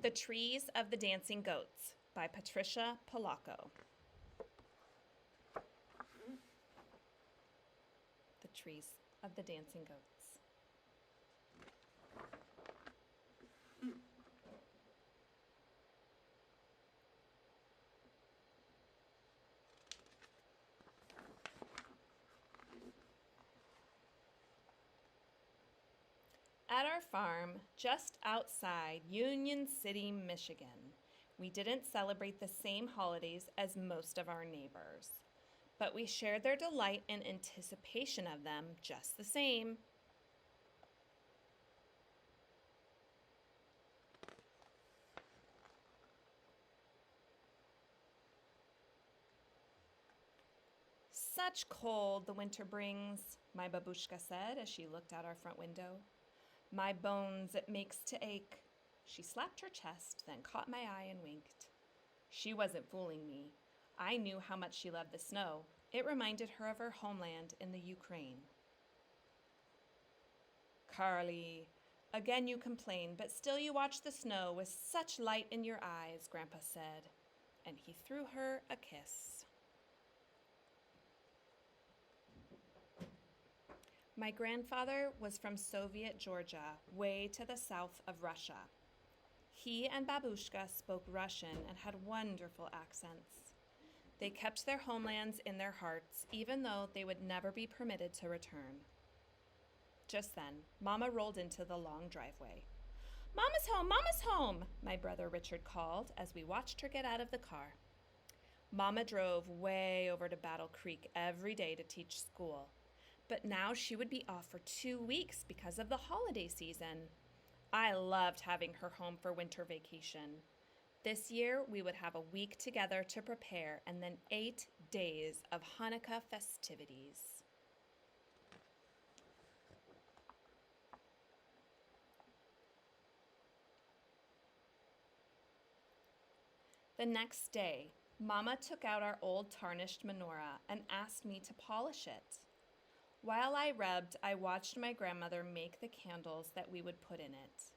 The Trees of the Dancing Goats by Patricia Polacco. The Trees of the Dancing Goats. At our farm, just outside Union City, Michigan, we didn't celebrate the same holidays as most of our neighbors, but we shared their delight and anticipation of them just the same. Such cold the winter brings, my babushka said as she looked out our front window. My bones it makes to ache. She slapped her chest, then caught my eye and winked. She wasn't fooling me. I knew how much she loved the snow. It reminded her of her homeland in the Ukraine. Carly, again you complain, but still you watch the snow with such light in your eyes, Grandpa said, and he threw her a kiss. My grandfather was from Soviet Georgia, way to the south of Russia. He and Babushka spoke Russian and had wonderful accents. They kept their homelands in their hearts, even though they would never be permitted to return. Just then, Mama rolled into the long driveway. "Mama's home! Mama's home!" my brother Richard called as we watched her get out of the car. Mama drove way over to Battle Creek every day to teach school. But now she would be off for 2 weeks because of the holiday season. I loved having her home for winter vacation. This year, we would have a week together to prepare and then 8 days of Hanukkah festivities. The next day, Mama took out our old tarnished menorah and asked me to polish it. While I rubbed, I watched my grandmother make the candles that we would put in it.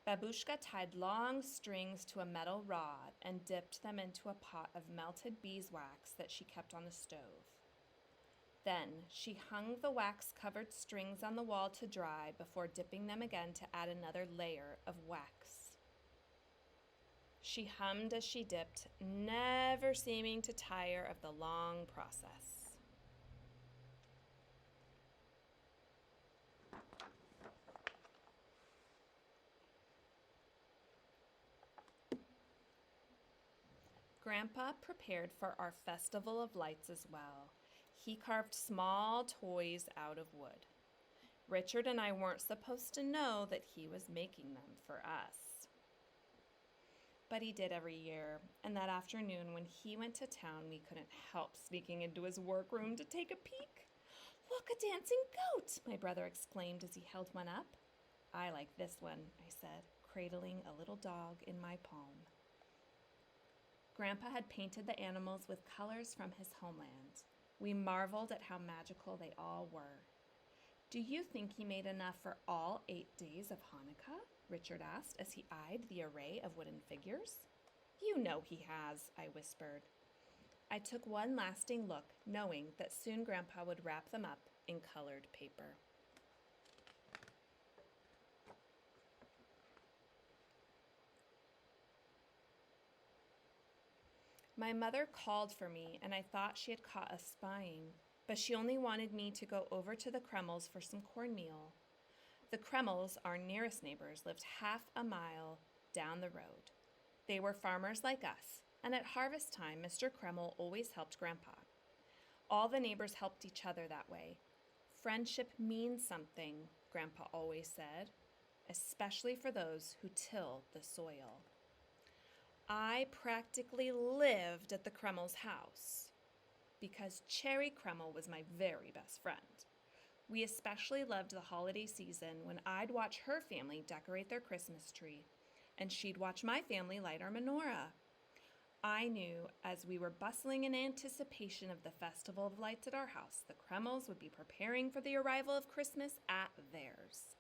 Babushka tied long strings to a metal rod and dipped them into a pot of melted beeswax that she kept on the stove. Then she hung the wax-covered strings on the wall to dry before dipping them again to add another layer of wax. She hummed as she dipped, never seeming to tire of the long process. Grandpa prepared for our festival of lights as well. He carved small toys out of wood. Richard and I weren't supposed to know that he was making them for us. But he did every year, and that afternoon when he went to town, we couldn't help sneaking into his workroom to take a peek. "Look, a dancing goat!" my brother exclaimed as he held one up. "I like this one," I said, cradling a little dog in my palm. Grandpa had painted the animals with colors from his homeland. We marveled at how magical they all were. "Do you think he made enough for all 8 days of Hanukkah?" Richard asked as he eyed the array of wooden figures. "You know he has," I whispered. I took one lasting look, knowing that soon Grandpa would wrap them up in colored paper. My mother called for me, and I thought she had caught us spying, but she only wanted me to go over to the Kremls for some cornmeal. The Kremls, our nearest neighbors, lived half a mile down the road. They were farmers like us, and at harvest time, Mr. Kreml always helped Grandpa. All the neighbors helped each other that way. "Friendship means something," Grandpa always said, especially for those who till the soil. I practically lived at the Kreml's house because Cherry Kreml was my very best friend. We especially loved the holiday season when I'd watch her family decorate their Christmas tree, and she'd watch my family light our menorah. I knew as we were bustling in anticipation of the Festival of Lights at our house, the Kremls would be preparing for the arrival of Christmas at theirs.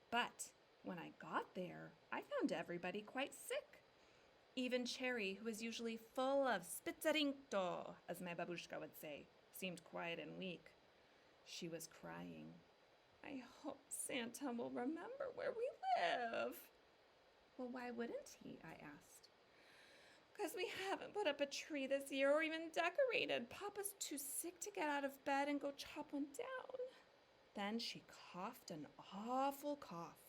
But When I got there, I found everybody quite sick. Even Cherry, who is usually full of spizzerinto, as my babushka would say, seemed quiet and weak. She was crying. I hope Santa will remember where we live. Well, why wouldn't he? I asked. Because we haven't put up a tree this year or even decorated. Papa's too sick to get out of bed and go chop one down. Then she coughed an awful cough.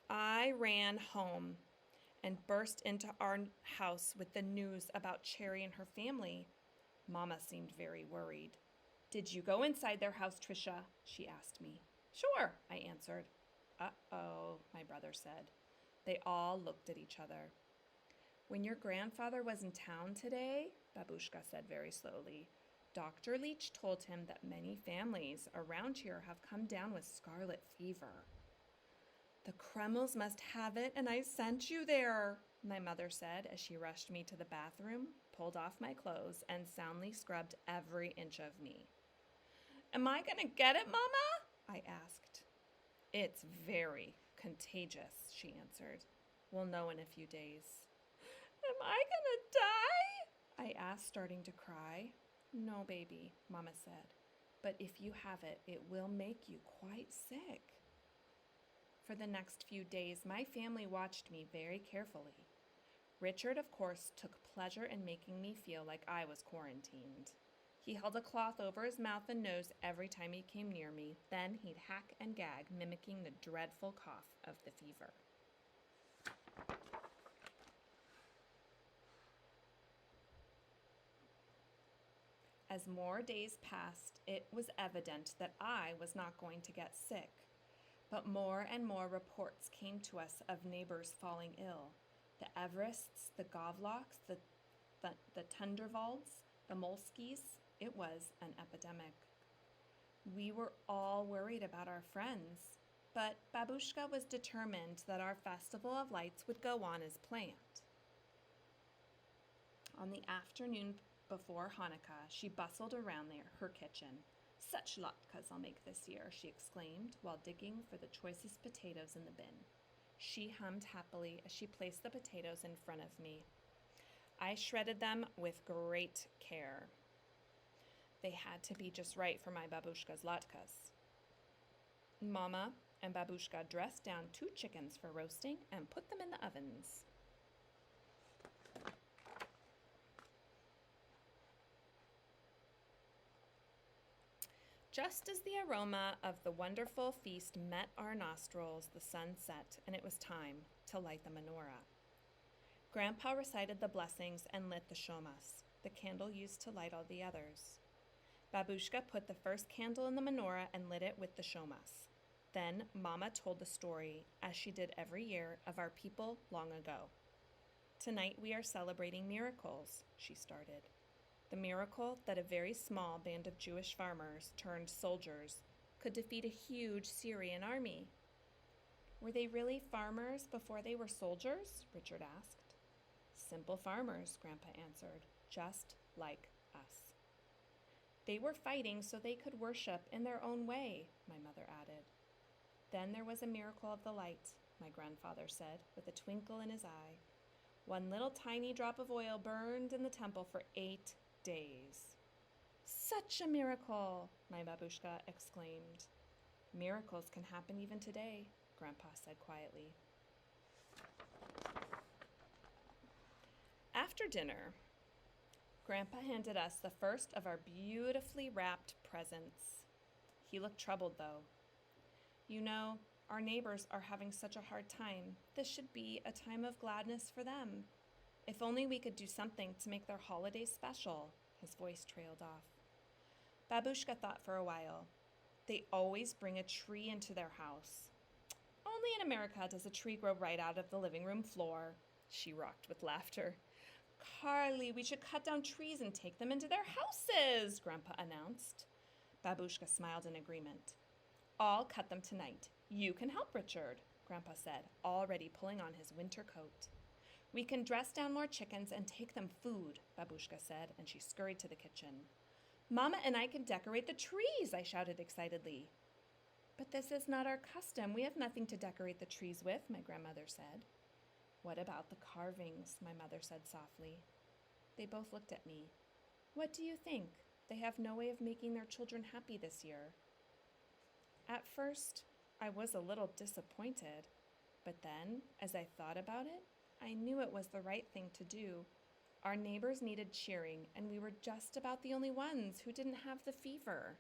I ran home and burst into our house with the news about Cherry and her family. Mama seemed very worried. Did you go inside their house, Tricia? She asked me. Sure, I answered. Uh-oh, my brother said. They all looked at each other. When your grandfather was in town today, Babushka said very slowly, Dr. Leach told him that many families around here have come down with scarlet fever. The Kremls must have it, and I sent you there, my mother said as she rushed me to the bathroom, pulled off my clothes, and soundly scrubbed every inch of me. Am I going to get it, Mama? I asked. It's very contagious, she answered. We'll know in a few days. Am I going to die? I asked, starting to cry. No, baby, Mama said. But if you have it, it will make you quite sick. For the next few days, my family watched me very carefully. Richard, of course, took pleasure in making me feel like I was quarantined. He held a cloth over his mouth and nose every time he came near me. Then he'd hack and gag, mimicking the dreadful cough of the fever. As more days passed, it was evident that I was not going to get sick. But more and more reports came to us of neighbors falling ill. The Everests, the Govlocks, the Tundervalds, the Molskis. It was an epidemic. We were all worried about our friends, but Babushka was determined that our Festival of Lights would go on as planned. On the afternoon before Hanukkah, she bustled around her kitchen. Such latkes I'll make this year, she exclaimed, while digging for the choicest potatoes in the bin. She hummed happily as she placed the potatoes in front of me. I shredded them with great care. They had to be just right for my babushka's latkes. Mama and Babushka dressed down 2 chickens for roasting and put them in the ovens. Just as the aroma of the wonderful feast met our nostrils, the sun set, and it was time to light the menorah. Grandpa recited the blessings and lit the shomas, the candle used to light all the others. Babushka put the first candle in the menorah and lit it with the shomas. Then Mama told the story, as she did every year, of our people long ago. Tonight we are celebrating miracles, she started. The miracle that a very small band of Jewish farmers turned soldiers could defeat a huge Syrian army. Were they really farmers before they were soldiers? Richard asked. Simple farmers, Grandpa answered, just like us. They were fighting so they could worship in their own way, my mother added. Then there was a miracle of the light, my grandfather said, with a twinkle in his eye. 1 little tiny drop of oil burned in the temple for 8 days. Such a miracle, my babushka exclaimed. Miracles can happen even today, Grandpa said quietly. After dinner, Grandpa handed us the first of our beautifully wrapped presents. He looked troubled, though. You know, our neighbors are having such a hard time. This should be a time of gladness for them. If only we could do something to make their holidays special. His voice trailed off. Babushka thought for a while. They always bring a tree into their house. Only in America does a tree grow right out of the living room floor. She rocked with laughter. Carly, we should cut down trees and take them into their houses, Grandpa announced. Babushka smiled in agreement. I'll cut them tonight. You can help, Richard, Grandpa said, already pulling on his winter coat. We can dress down more chickens and take them food, Babushka said, and she scurried to the kitchen. Mama and I can decorate the trees, I shouted excitedly. But this is not our custom. We have nothing to decorate the trees with, my grandmother said. What about the carvings? My mother said softly. They both looked at me. What do you think? They have no way of making their children happy this year. At first, I was a little disappointed, but then, as I thought about it, I knew it was the right thing to do. Our neighbors needed cheering, and we were just about the only ones who didn't have the fever.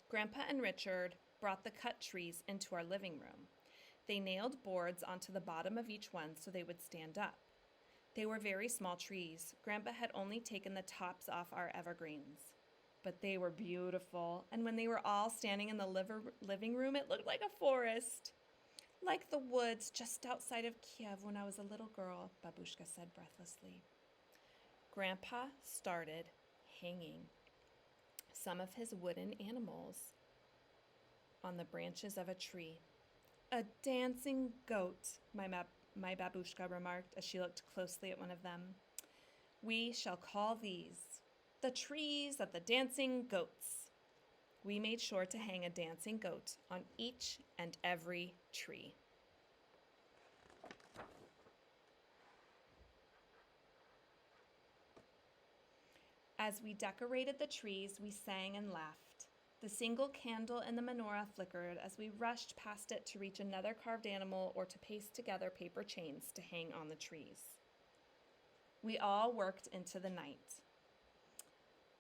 Grandpa and Richard brought the cut trees into our living room. They nailed boards onto the bottom of each one so they would stand up. They were very small trees. Grandpa had only taken the tops off our evergreens. But they were beautiful, and when they were all standing in the living room, it looked like a forest. Like the woods just outside of Kiev when I was a little girl, Babushka said breathlessly. Grandpa started hanging some of his wooden animals on the branches of a tree. A dancing goat, my babushka remarked as she looked closely at one of them. We shall call these the trees of the dancing goats. We made sure to hang a dancing goat on each and every tree. As we decorated the trees, we sang and laughed. The single candle in the menorah flickered as we rushed past it to reach another carved animal or to paste together paper chains to hang on the trees. We all worked into the night.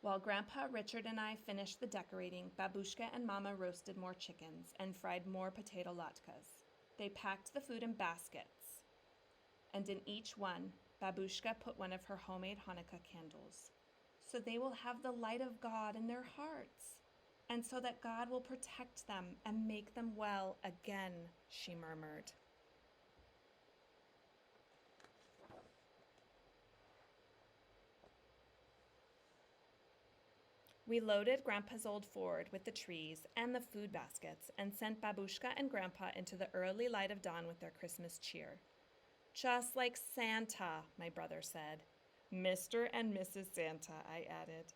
While Grandpa, Richard, and I finished the decorating, Babushka and Mama roasted more chickens and fried more potato latkes. They packed the food in baskets, and in each one, Babushka put one of her homemade Hanukkah candles. So they will have the light of God in their hearts, and so that God will protect them and make them well again, she murmured. We loaded Grandpa's old Ford with the trees and the food baskets and sent Babushka and Grandpa into the early light of dawn with their Christmas cheer. Just like Santa, my brother said. Mr. and Mrs. Santa, I added.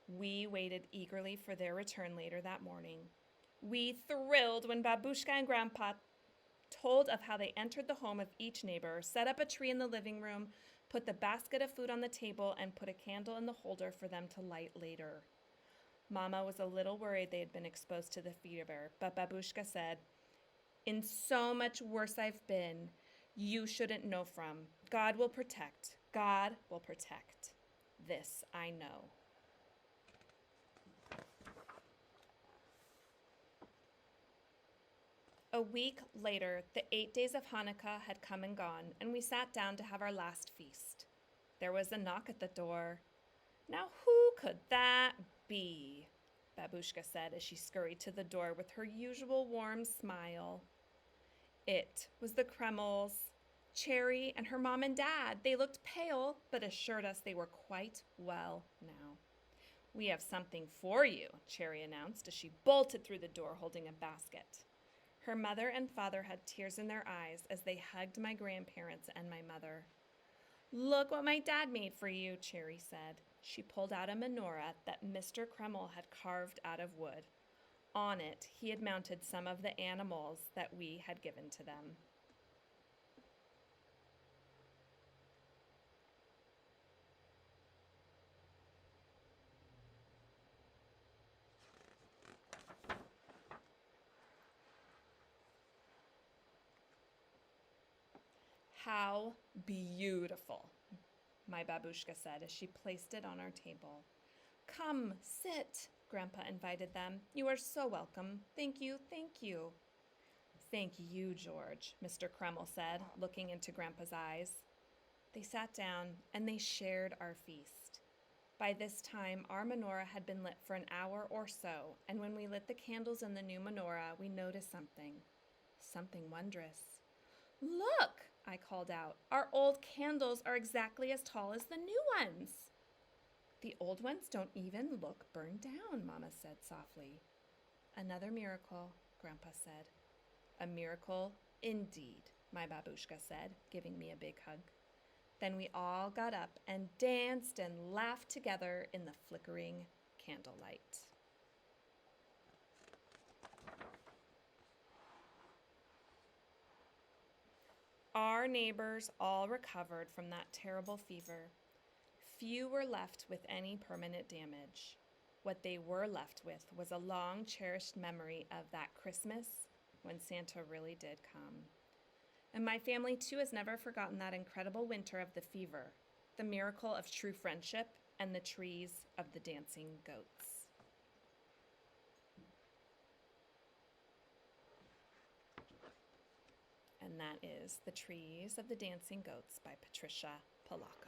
We waited eagerly for their return later that morning. We thrilled when Babushka and Grandpa told of how they entered the home of each neighbor, set up a tree in the living room, put the basket of food on the table, and put a candle in the holder for them to light later. Mama was a little worried they had been exposed to the fever, but Babushka said, "In so much worse I've been, you shouldn't know from. God will protect. God will protect. This I know." A week later, the 8 days of Hanukkah had come and gone, and we sat down to have our last feast. There was a knock at the door. Now who could that be? Babushka said as she scurried to the door with her usual warm smile. It was the Kremls, Cherry and her mom and dad. They looked pale, but assured us they were quite well now. "We have something for you," Cherry announced as she bolted through the door holding a basket. Her mother and father had tears in their eyes as they hugged my grandparents and my mother. "Look what my dad made for you," Cherry said. She pulled out a menorah that Mr. Kreml had carved out of wood. On it, he had mounted some of the animals that we had given to them. "How beautiful," my babushka said as she placed it on our table. "Come, sit," Grandpa invited them. "You are so welcome. Thank you, thank you." "Thank you, George," Mr. Kreml said, looking into Grandpa's eyes. They sat down and they shared our feast. By this time, our menorah had been lit for an hour or so, and when we lit the candles in the new menorah, we noticed something wondrous. "Look!" I called out. "Our old candles are exactly as tall as the new ones." "The old ones don't even look burned down," Mama said softly. "Another miracle," Grandpa said. "A miracle indeed," my babushka said, giving me a big hug. Then we all got up and danced and laughed together in the flickering candlelight. Our neighbors all recovered from that terrible fever. Few were left with any permanent damage. What they were left with was a long cherished memory of that Christmas when Santa really did come. And my family too has never forgotten that incredible winter of the fever, the miracle of true friendship, and the trees of the dancing goats. And that is The Trees of the Dancing Goats by Patricia Polacco.